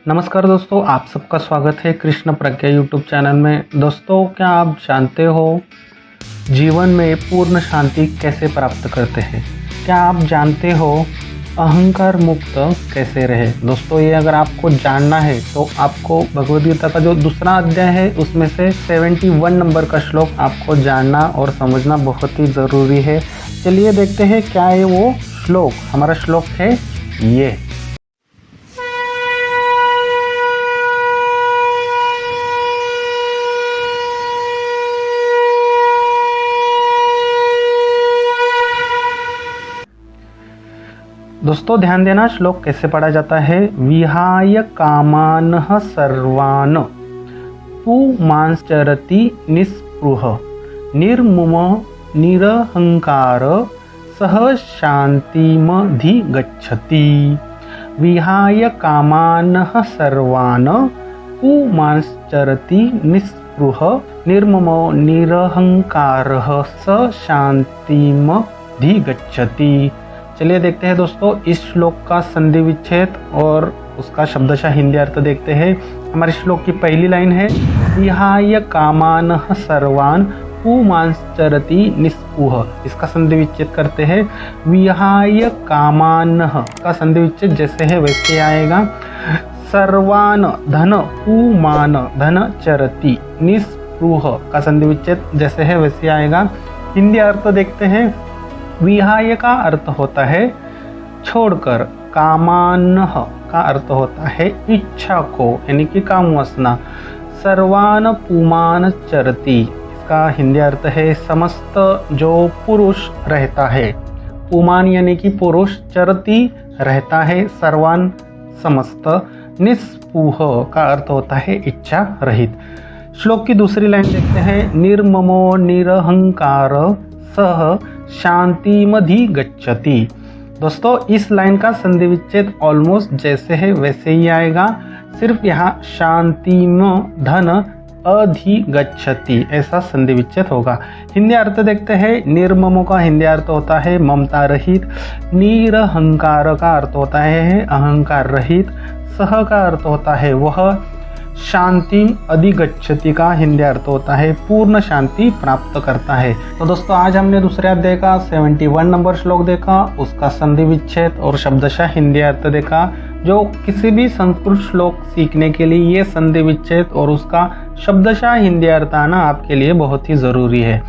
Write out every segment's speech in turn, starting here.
नमस्कार दोस्तों, आप सबका स्वागत है कृष्ण प्रज्ञा यूट्यूब चैनल में। दोस्तों, क्या आप जानते हो जीवन में पूर्ण शांति कैसे प्राप्त करते हैं? क्या आप जानते हो अहंकार मुक्त कैसे रहे? दोस्तों, ये अगर आपको जानना है तो आपको भगवद गीता का जो दूसरा अध्याय है उसमें से 71 नंबर का श्लोक आपको जानना और समझना बहुत ही ज़रूरी है। चलिए देखते हैं क्या है वो श्लोक। हमारा श्लोक है ये। दोस्तों ध्यान देना, श्लोक कैसे पढ़ा जाता है। विहाय कामानः सर्वान् पुमांश्चरति निस्पृह निर्मम निरहंकार सह शान्तिमधिगच्छति। विहाय कामानः सर्वान् पुमांश्चरति निस्पृह निर्मम निरहंकारः सह शान्तिमधिगच्छति। चलिए देखते हैं दोस्तों इस श्लोक का संधि विच्छेद और उसका शब्दशः हिंदी अर्थ देखते हैं। हमारे श्लोक की पहली लाइन है विहाय कामानः सर्वान् पुमांश्चरति निस्पृह। इसका संधि विच्छेद करते हैं। विहाय कामानः का संधि विच्छेद जैसे है वैसे आएगा। सर्वान् धन पुमान धन चरति निस्पृह का संधि विच्छेद जैसे है वैसे आएगा। हिंदी अर्थ देखते हैं। विहाय का अर्थ होता है छोड़कर, कामानः का अर्थ होता है इच्छा को यानी कि काम वासना। सर्वान पुमान चरति, इसका हिंदी अर्थ है समस्त जो पुरुष रहता है। पुमान यानी कि पुरुष, चरति रहता है, सर्वान समस्त। निस्पृह का अर्थ होता है इच्छा रहित। श्लोक की दूसरी लाइन देखते हैं। निर्ममो निरहंकार सह शान्तिमधिगच्छति। दोस्तों इस लाइन का संधि विच्छेद ऑलमोस्ट जैसे है वैसे ही आएगा, सिर्फ यहाँ शांतिम धन अधिगच्छति ऐसा संधि विच्छेद होगा। हिंदी अर्थ देखते हैं। निर्ममो का हिंदी अर्थ होता है ममता रहित। निरहंकार का अर्थ होता है अहंकार रहित। सह का अर्थ होता है वह। शांति अधिगच्छति का हिंदी अर्थ होता है पूर्ण शांति प्राप्त करता है। तो दोस्तों आज हमने दूसरे अध्याय का 71 नंबर श्लोक देखा, उसका संधि विच्छेद और शब्दशः हिंदी अर्थ देखा। जो किसी भी संस्कृत श्लोक सीखने के लिए ये संधि विच्छेद और उसका शब्दशः हिंदी अर्थ आना आपके लिए बहुत ही ज़रूरी है।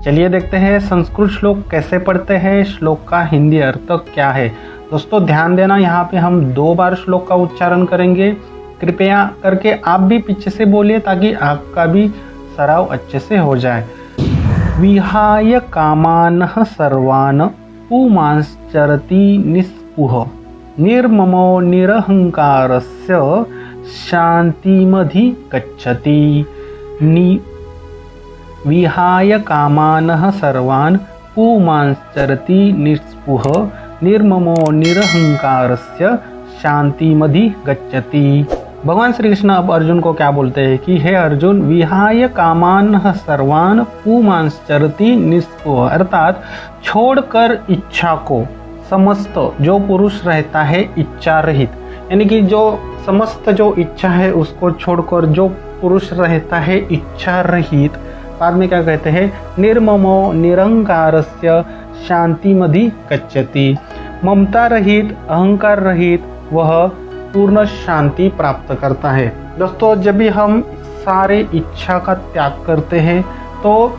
चलिए देखते हैं संस्कृत श्लोक कैसे पढ़ते हैं, श्लोक का हिंदी अर्थ क्या है। दोस्तों ध्यान देना, यहाँ पे हम 2 बार श्लोक का उच्चारण करेंगे। कृपया करके आप भी पीछे से बोलिए ताकि आपका भी सराव अच्छे से हो जाए। विहाय कामानः सर्वान् पुमांश्चरति निस्पृह निर्ममो निरहंकारस्य शान्तिमधिगच्छति। विहाय कामानः सर्वान् पुमांश्चरति निस्पृह निर्ममो निरहंकारस्य शान्तिमधिगच्छति। भगवान श्री कृष्ण अब अर्जुन को क्या बोलते हैं कि हे अर्जुन, विहाय कामानः सर्वान् पुमांश्चरति निस्पृह, अर्थात छोड़कर इच्छा को समस्त जो पुरुष रहता है इच्छा रहित, यानी कि जो समस्त जो इच्छा है उसको छोड़कर जो पुरुष रहता है इच्छा रहित। बाद में क्या कहते हैं? निर्ममो निरहंकारस्य शान्तिमधिगच्छति। ममता रहित, अहंकार रहित वह पूर्ण शांति प्राप्त करता है। दोस्तों जब भी हम सारे इच्छा का त्याग करते हैं तो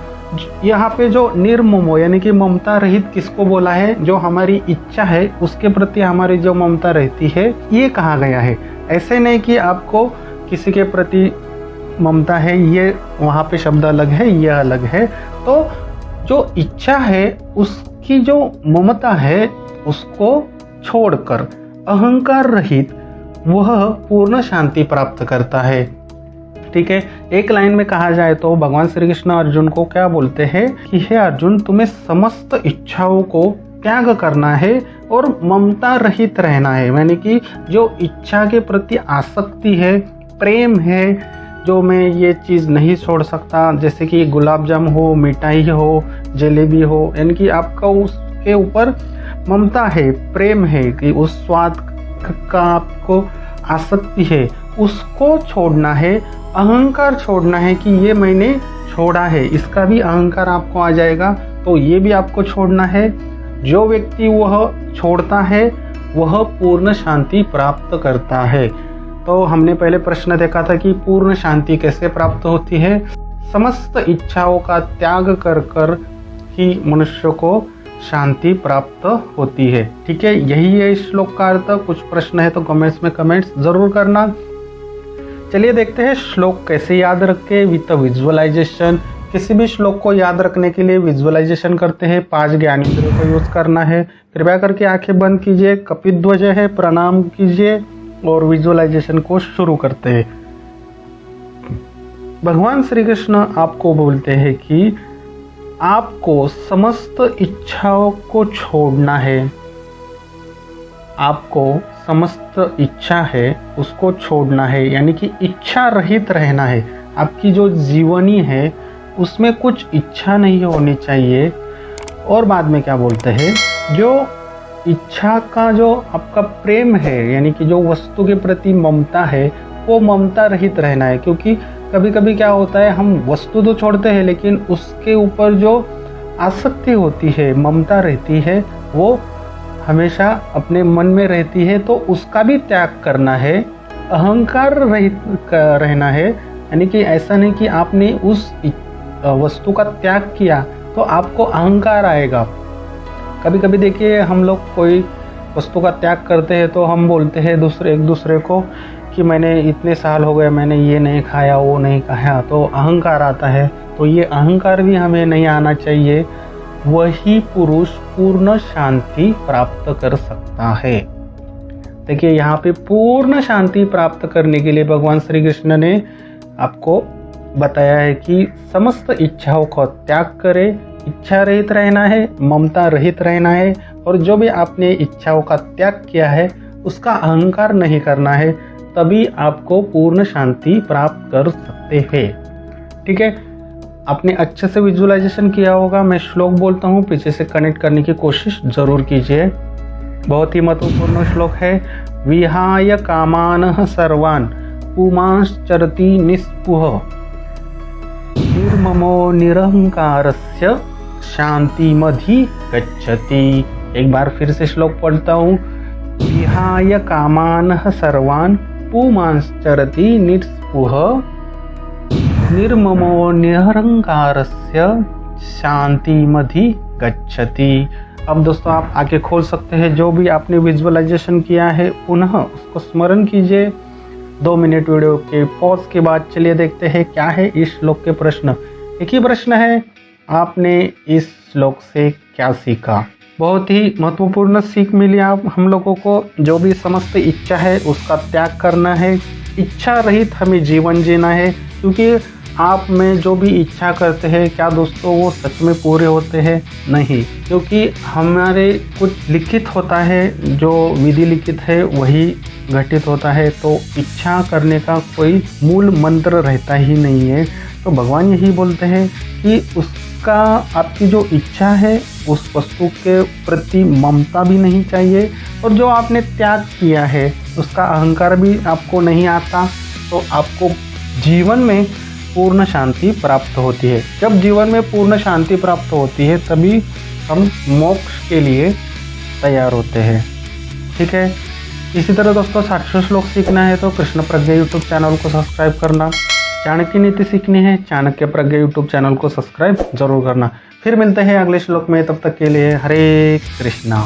यहाँ पे जो निर्ममो यानी कि ममता रहित किसको बोला है? जो हमारी इच्छा है उसके प्रति हमारी जो ममता रहती है ये कहा गया है। ऐसे नहीं कि आपको किसी के प्रति ममता है ये वहाँ पे शब्द अलग है ये अलग है। तो जो इच्छा है उसकी जो ममता है उसको छोड़कर अहंकार रहित वह पूर्ण शांति प्राप्त करता है। ठीक है, एक लाइन में कहा जाए तो भगवान श्री कृष्ण अर्जुन को क्या बोलते हैं कि हे अर्जुन, तुम्हें समस्त इच्छाओं को त्याग करना है और ममता रहित रहना है। यानी कि जो इच्छा के प्रति आसक्ति है, प्रेम है, जो मैं ये चीज़ नहीं छोड़ सकता, जैसे कि गुलाब जाम हो, मिठाई हो, जलेबी हो, यानी कि आपका उसके ऊपर ममता है, प्रेम है कि उस स्वाद का आपको आसक्ति है, उसको छोड़ना है, अहंकार छोड़ना है कि ये मैंने छोड़ा है, इसका भी अहंकार आपको आ जाएगा, तो ये भी आपको छोड़ना है। जो व्यक्ति वह छोड़ता है वह पूर्ण शांति प्राप्त करता है। तो हमने पहले प्रश्न देखा था कि पूर्ण शांति कैसे प्राप्त होती है। समस्त इच्छाओं का त्याग कर कर ही मनुष्य को शांति प्राप्त होती है। ठीक है, यही है इस श्लोक का अर्थ। कुछ प्रश्न है तो कमेंट्स में कमेंट्स जरूर करना। चलिए देखते हैं श्लोक कैसे याद रखें विद विजुअलाइजेशन। किसी भी श्लोक को याद रखने के लिए विजुअलाइजेशन करते हैं। 5 ज्ञानेंद्रियों को यूज करना है। कृपया करके आंखें बंद कीजिए, कपिध्वज है, प्रणाम कीजिए और विजुअलाइजेशन को शुरू करते हैं। भगवान श्री कृष्ण आपको बोलते हैं कि आपको समस्त इच्छाओं को छोड़ना है। आपको समस्त इच्छा है उसको छोड़ना है, यानी कि इच्छा रहित रहना है। आपकी जो जीवनी है उसमें कुछ इच्छा नहीं होनी चाहिए। और बाद में क्या बोलते हैं, जो इच्छा का जो आपका प्रेम है, यानी कि जो वस्तु के प्रति ममता है, वो ममता रहित रहना है। क्योंकि कभी कभी क्या होता है, हम वस्तु तो छोड़ते हैं लेकिन उसके ऊपर जो आसक्ति होती है, ममता रहती है, वो हमेशा अपने मन में रहती है, तो उसका भी त्याग करना है। अहंकार रहित रहना है, यानी कि ऐसा नहीं कि आपने उस वस्तु का त्याग किया तो आपको अहंकार आएगा। कभी कभी देखिए, हम लोग कोई वस्तु का त्याग करते हैं तो हम बोलते हैं एक दूसरे को कि मैंने इतने साल हो गए, मैंने ये नहीं खाया, वो नहीं खाया, तो अहंकार आता है। तो ये अहंकार भी हमें नहीं आना चाहिए। वही पुरुष पूर्ण शांति प्राप्त कर सकता है। देखिए, यहाँ पे पूर्ण शांति प्राप्त करने के लिए भगवान श्री कृष्ण ने आपको बताया है कि समस्त इच्छाओं का त्याग करें, इच्छा रहित रहना है, ममता रहित रहना है, और जो भी आपने इच्छाओं का त्याग किया है उसका अहंकार नहीं करना है, तभी आपको पूर्ण शांति प्राप्त कर सकते हैं। ठीक है, आपने अच्छे से विजुअलाइजेशन किया होगा। मैं श्लोक बोलता हूँ, पीछे से कनेक्ट करने की कोशिश जरूर कीजिए। बहुत ही महत्वपूर्ण श्लोक है। विहाय कामानः सर्वान् पुमांश्चरति निस्पृहः निर्ममो निरहंकारस्य शांतिमधि गच्छति। एक बार फिर से श्लोक पढ़ता हूँ। विहाय कामानः सर्वान् पुमांश्चरति निस्पृहः निर्ममो निरहंकारस्य शांतिमधि गच्छति। अब दोस्तों, आप आगे खोल सकते हैं। जो भी आपने विजुअलाइजेशन किया है पुनः उसको स्मरण कीजिए। 2 मिनट वीडियो के पॉज के बाद चलिए देखते हैं क्या है इस श्लोक के प्रश्न। एक ही प्रश्न है, आपने इस श्लोक से क्या सीखा। बहुत ही महत्वपूर्ण सीख मिली हम लोगों को। जो भी समस्त इच्छा है उसका त्याग करना है, इच्छा रहित हमें जीवन जीना है। क्योंकि आप में जो भी इच्छा करते हैं, क्या दोस्तों वो सच में पूरे होते हैं? नहीं, क्योंकि हमारे कुछ लिखित होता है, जो विधि लिखित है वही घटित होता है। तो इच्छा करने का कोई मूल मंत्र रहता ही नहीं है। तो भगवान यही बोलते हैं कि उसका, आपकी जो इच्छा है उस वस्तु के प्रति ममता भी नहीं चाहिए, और जो आपने त्याग किया है उसका अहंकार भी आपको नहीं आता। तो आपको जीवन में पूर्ण शांति प्राप्त होती है। जब जीवन में पूर्ण शांति प्राप्त होती है तभी हम मोक्ष के लिए तैयार होते हैं। ठीक है, इसी तरह दोस्तों 700 श्लोक सीखना है तो कृष्ण प्रज्ञा यूट्यूब चैनल को सब्सक्राइब करना। चाणक्य नीति सीखनी है, चाणक्य प्रज्ञा यूट्यूब चैनल को सब्सक्राइब जरूर करना। फिर मिलते हैं अगले श्लोक में, तब तक के लिए हरे कृष्णा।